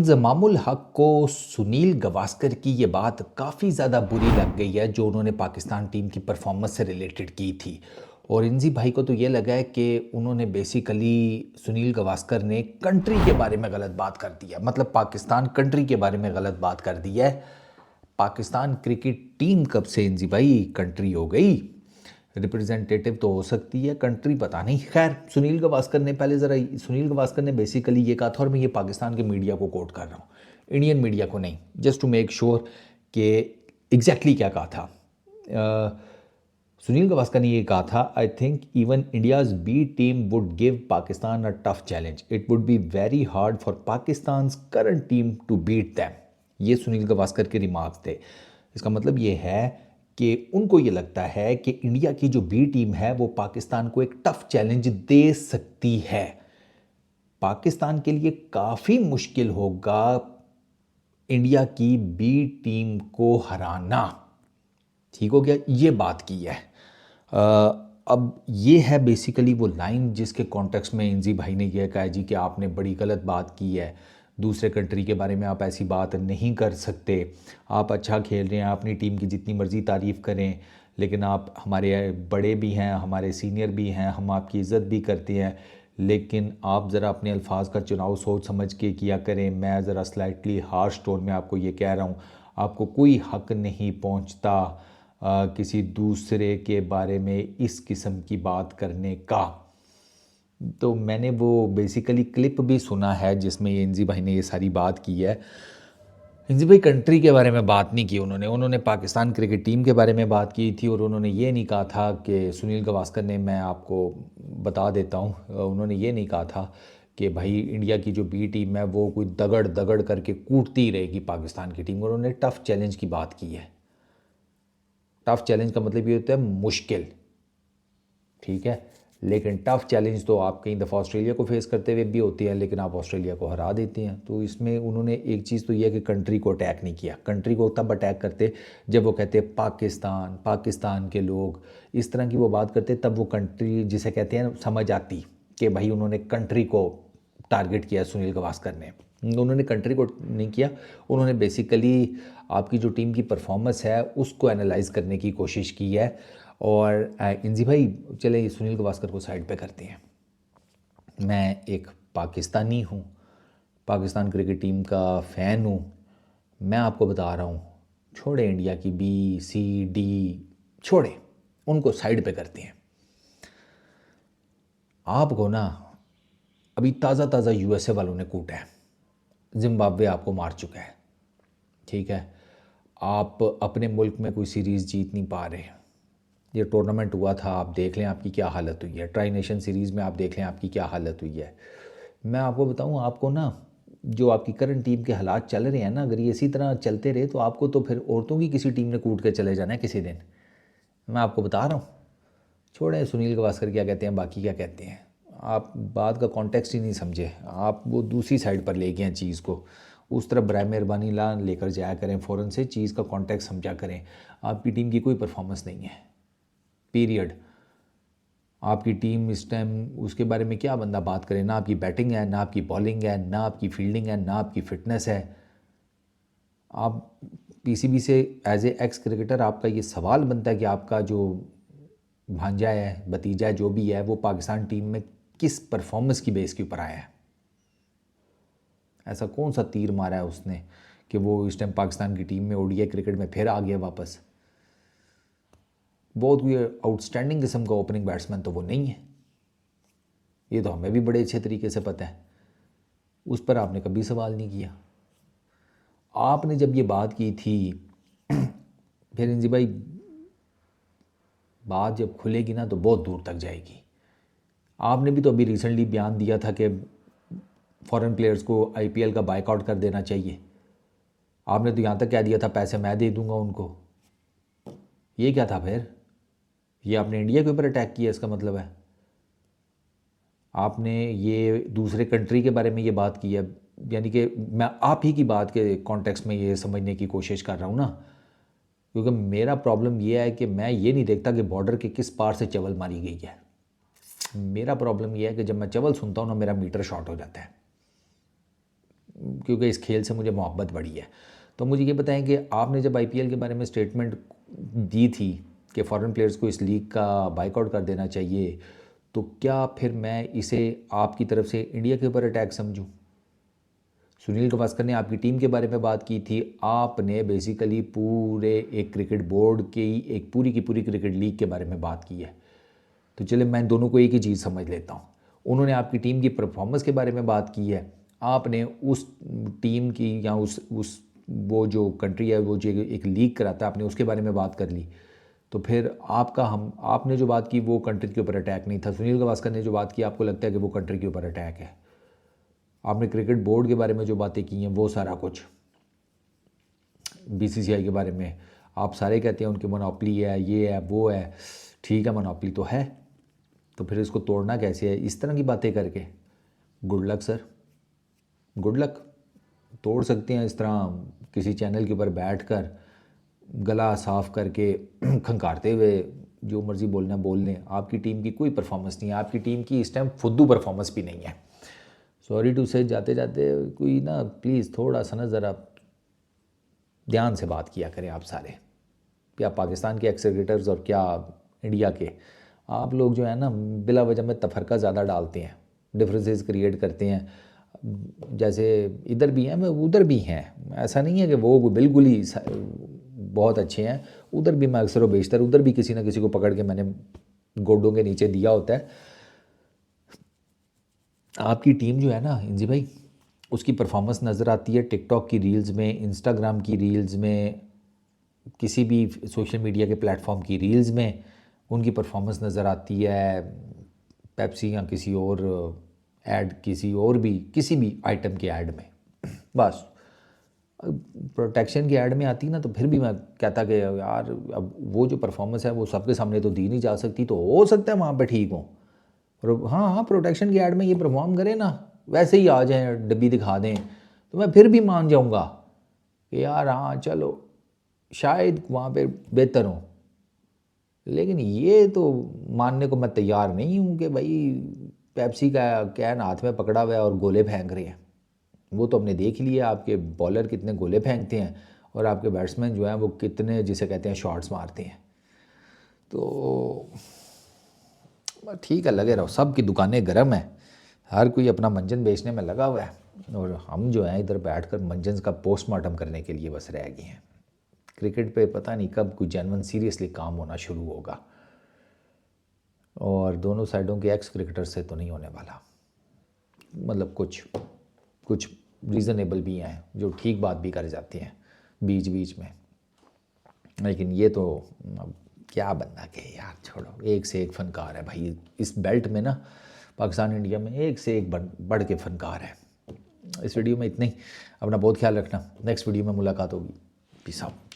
ज़मामुल हक को सुनील गावस्कर की ये बात काफ़ी ज़्यादा बुरी लग गई है जो उन्होंने पाकिस्तान टीम की परफॉर्मेंस से रिलेटेड की थी। और इंजी भाई को तो ये लगा है कि उन्होंने बेसिकली सुनील गावस्कर ने कंट्री के बारे में गलत बात कर दी है, मतलब पाकिस्तान कंट्री के बारे में गलत बात कर दी है। पाकिस्तान क्रिकेट टीम कब से इंजी भाई कंट्री हो गई? रिप्रेजेंटेटिव तो हो सकती है, कंट्री पता नहीं। खैर, सुनील गावस्कर ने पहले ज़रा, सुनील गावस्कर ने बेसिकली ये कहा था, और मैं ये पाकिस्तान के मीडिया को कोट कर रहा हूँ, इंडियन मीडिया को नहीं, जस्ट टू मेक श्योर कि एग्जैक्टली क्या कहा था। सुनील गावस्कर ने ये कहा था, I think even India's B team would give Pakistan a tough challenge, it would be very hard for Pakistan current team to beat them. ये सुनील गावस्कर के रिमार्क्स थे। इसका मतलब ये है कि उनको ये लगता है कि इंडिया की जो बी टीम है वो पाकिस्तान को एक टफ चैलेंज दे सकती है। पाकिस्तान के लिए काफ़ी मुश्किल होगा इंडिया की बी टीम को हराना। ठीक हो गया, ये बात की है। अब ये है बेसिकली वो लाइन जिसके कॉन्टेक्स्ट में इंजी भाई ने यह कहा जी कि आपने बड़ी गलत बात की है, दूसरे कंट्री के बारे में आप ऐसी बात नहीं कर सकते। आप अच्छा खेल रहे हैं, अपनी टीम की जितनी मर्ज़ी तारीफ़ करें, लेकिन आप हमारे बड़े भी हैं, हमारे सीनियर भी हैं, हम आपकी इज़्ज़त भी करते हैं, लेकिन आप ज़रा अपने अल्फाज का चुनाव सोच समझ के किया करें। मैं ज़रा स्लाइटली हार्श टोन में आपको ये कह रहा हूँ, आपको कोई हक नहीं पहुँचता किसी दूसरे के बारे में इस किस्म की बात करने का। तो मैंने वो बेसिकली क्लिप भी सुना है जिसमें ये इंजी भाई ने ये सारी बात की है। इंजी भाई कंट्री के बारे में बात नहीं की उन्होंने पाकिस्तान क्रिकेट टीम के बारे में बात की थी, और उन्होंने ये नहीं कहा था कि सुनील गावस्कर ने, मैं आपको बता देता हूँ, उन्होंने ये नहीं कहा था कि भाई इंडिया की जो बी टीम है वो कोई दगड़ दगड़ करके कूटती रहेगी पाकिस्तान की टीम। उन्होंने टफ़ चैलेंज की बात की है। टफ़ चैलेंज का मतलब ये होता है मुश्किल, ठीक है, लेकिन टफ़ चैलेंज तो आप कई दफ़ा ऑस्ट्रेलिया को फेस करते हुए भी होती है, लेकिन आप ऑस्ट्रेलिया को हरा देती हैं। तो इसमें उन्होंने एक चीज़ तो ये है कि कंट्री को अटैक नहीं किया। कंट्री को तब अटैक करते जब वो कहते पाकिस्तान, पाकिस्तान के लोग, इस तरह की वो बात करते, तब वो कंट्री जिसे कहते हैं समझ आती कि भाई उन्होंने कंट्री को टारगेट किया सुनील गावस्कर ने। उन्होंने कंट्री को नहीं किया, उन्होंने बेसिकली आपकी जो टीम की परफॉर्मेंस है उसको एनालाइज करने की कोशिश की है। और इंजी भाई, चले सुनील गावस्कर को साइड पे करते हैं। मैं एक पाकिस्तानी हूँ, पाकिस्तान क्रिकेट टीम का फ़ैन हूँ। मैं आपको बता रहा हूँ, छोड़े इंडिया की बी सी डी, छोड़े, उनको साइड पे करते हैं। आपको ना अभी ताज़ा ताज़ा यूएसए वालों ने कूटा है, जिम्बाब्वे आपको मार चुका है, ठीक है, आप अपने मुल्क में कोई सीरीज़ जीत नहीं पा रहे। ये टूर्नामेंट हुआ था, आप देख लें आपकी क्या हालत हुई है। ट्राई नेशन सीरीज़ में आप देख लें आपकी क्या हालत हुई है। मैं आपको बताऊं, आपको ना जो आपकी करंट टीम के हालात चल रहे हैं ना, अगर ये इसी तरह चलते रहे तो आपको तो फिर औरतों की किसी टीम ने कूट के चले जाना है किसी दिन। मैं आपको बता रहा हूँ, छोड़ें सुनील गावस्कर क्या कहते हैं, बाकी क्या कहते हैं। आप बात का कॉन्टेक्स्ट ही नहीं समझे, आप वो दूसरी साइड पर ले गए हैं चीज़ को, उस तरफ बराए मेहरबानी ला लेकर जाया करें फ़ौरन से, चीज़ का कॉन्टेक्स्ट समझा करें। आपकी टीम की कोई परफॉर्मेंस नहीं है, पीरियड। आपकी टीम इस टाइम, उसके बारे में क्या बंदा बात करे, ना आपकी बैटिंग है, ना आपकी बॉलिंग है, ना आपकी फील्डिंग है, ना आपकी फिटनेस है। आप पीसीबी से एज ए एक्स क्रिकेटर आपका ये सवाल बनता है कि आपका जो भांजा है, भतीजा है, जो भी है, वो पाकिस्तान टीम में किस परफॉर्मेंस की बेस के ऊपर आया है। ऐसा कौन सा तीर मारा है उसने कि वो इस टाइम पाकिस्तान की टीम में ओडीआई क्रिकेट में फिर आ गया वापस। बहुत कोई आउटस्टैंडिंग किस्म का ओपनिंग बैट्समैन तो वो नहीं है, ये तो हमें भी बड़े अच्छे तरीके से पता है। उस पर आपने कभी सवाल नहीं किया। आपने जब ये बात की थी, फिर इंजी भाई बात जब खुलेगी ना तो बहुत दूर तक जाएगी। आपने भी तो अभी रिसेंटली बयान दिया था कि फॉरेन प्लेयर्स को आईपीएल का बायकॉट कर देना चाहिए। आपने तो यहाँ तक कह दिया था पैसे मैं दे दूंगा उनको। ये क्या था फिर? ये आपने इंडिया के ऊपर अटैक किया, इसका मतलब है आपने ये दूसरे कंट्री के बारे में ये बात की है। यानी कि मैं आप ही की बात के कॉन्टेक्स्ट में ये समझने की कोशिश कर रहा हूँ ना, क्योंकि मेरा प्रॉब्लम ये है कि मैं ये नहीं देखता कि बॉर्डर के किस पार से चवल मारी गई है। मेरा प्रॉब्लम ये है कि जब मैं चवल सुनता हूँ ना, मेरा मीटर शॉर्ट हो जाता है। क्योंकि इस खेल से मुझे मोहब्बत बड़ी है। तो मुझे ये बताएं कि आपने जब आईपीएल के बारे में स्टेटमेंट दी थी कि फॉरेन प्लेयर्स को इस लीग का बाइकआउट कर देना चाहिए, तो क्या फिर मैं इसे आपकी तरफ से इंडिया के ऊपर अटैक समझूं? सुनील गावस्कर ने आपकी टीम के बारे में बात की थी, आपने बेसिकली पूरे एक क्रिकेट बोर्ड की एक पूरी की पूरी क्रिकेट लीग के बारे में बात की है। तो चले मैं दोनों को एक ही चीज़ समझ लेता हूँ। उन्होंने आपकी टीम की परफॉर्मेंस के बारे में बात की है, आपने उस टीम की या उस वो जो कंट्री है वो जो एक लीग कराता है आपने उसके बारे में बात कर ली। तो फिर आपने जो बात की वो कंट्री के ऊपर अटैक नहीं था। सुनील गावस्कर ने जो बात की आपको लगता है कि वो कंट्री के ऊपर अटैक है। आपने क्रिकेट बोर्ड के बारे में जो बातें की हैं वो सारा कुछ, बीसीसीआई के बारे में आप सारे कहते हैं उनकी मोनोपली है, ये है वो है। ठीक है, मोनोपली तो है, तो फिर इसको तोड़ना कैसे है इस तरह की बातें करके? Good luck sir, good luck. तोड़ सकते हैं इस तरह किसी चैनल के ऊपर बैठ कर गला साफ करके खंकारते हुए जो मर्ज़ी बोलना बोल लें। आपकी टीम की कोई परफॉर्मेंस नहीं है, आपकी टीम की इस टाइम फुद्दू परफॉर्मेंस भी नहीं है। सॉरी टू से जाते जाते कोई ना प्लीज़ थोड़ा सा ना ज़रा ध्यान से बात किया करें आप सारे, क्या पाकिस्तान के एक्स क्रिकेटर्स और क्या इंडिया के। आप लोग जो है ना बिला वजह में तफरका ज़्यादा डालते हैं, डिफरेंसेस क्रिएट करते हैं। जैसे इधर भी हैं मैं उधर भी हैं, ऐसा नहीं है कि वो बिल्कुल ही बहुत अच्छे हैं। उधर भी मैं अक्सर व बेशतर उधर भी किसी ना किसी को पकड़ के मैंने गोडों के नीचे दिया होता है। आपकी टीम जो है ना इंजी भाई, उसकी परफॉर्मेंस नज़र आती है टिकटॉक की रील्स में, इंस्टाग्राम की रील्स में, किसी भी सोशल मीडिया के प्लेटफॉर्म की रील्स में उनकी परफॉर्मेंस नज़र आती है। पेप्सी या किसी और ऐड, किसी और भी किसी भी आइटम के ऐड में, बस प्रोटेक्शन की ऐड में आती ना तो फिर भी मैं कहता कि यार अब वो जो परफॉर्मेंस है वो सबके सामने तो दी नहीं जा सकती, तो हो सकता है वहाँ पे ठीक हो। हाँ हाँ, प्रोटेक्शन की ऐड में ये परफॉर्म करें ना, वैसे ही आ जाएँ डब्बी दिखा दें, तो मैं फिर भी मान जाऊँगा कि यार हाँ चलो शायद वहाँ पे बेहतर हो। लेकिन ये तो मानने को मैं तैयार नहीं हूँ कि भाई पेप्सी का कैन हाथ में पकड़ा हुआ है और गोले फेंक रहे हैं। वो तो हमने देख लिया आपके बॉलर कितने गोले फेंकते हैं और आपके बैट्समैन जो हैं वो कितने जिसे कहते हैं शॉट्स मारते हैं। तो ठीक है, लगे रहो, सब की दुकानें गर्म हैं, हर कोई अपना मंजन बेचने में लगा हुआ है और हम जो हैं इधर बैठकर मंजन का पोस्टमार्टम करने के लिए बस रह गए हैं। क्रिकेट पे पता नहीं कब कोई जेन्युइन सीरियसली काम होना शुरू होगा, और दोनों साइडों के एक्स क्रिकेटर से तो नहीं होने वाला। मतलब कुछ रीज़नेबल भी हैं जो ठीक बात भी कर जाते हैं बीच बीच में, लेकिन ये तो अब क्या बनना के यार, छोड़ो। एक से एक फ़नकार है भाई इस बेल्ट में ना, पाकिस्तान इंडिया में एक से एक बढ़ के फ़नकार है। इस वीडियो में इतना ही, अपना बहुत ख्याल रखना, नेक्स्ट वीडियो में मुलाकात होगी। Peace out.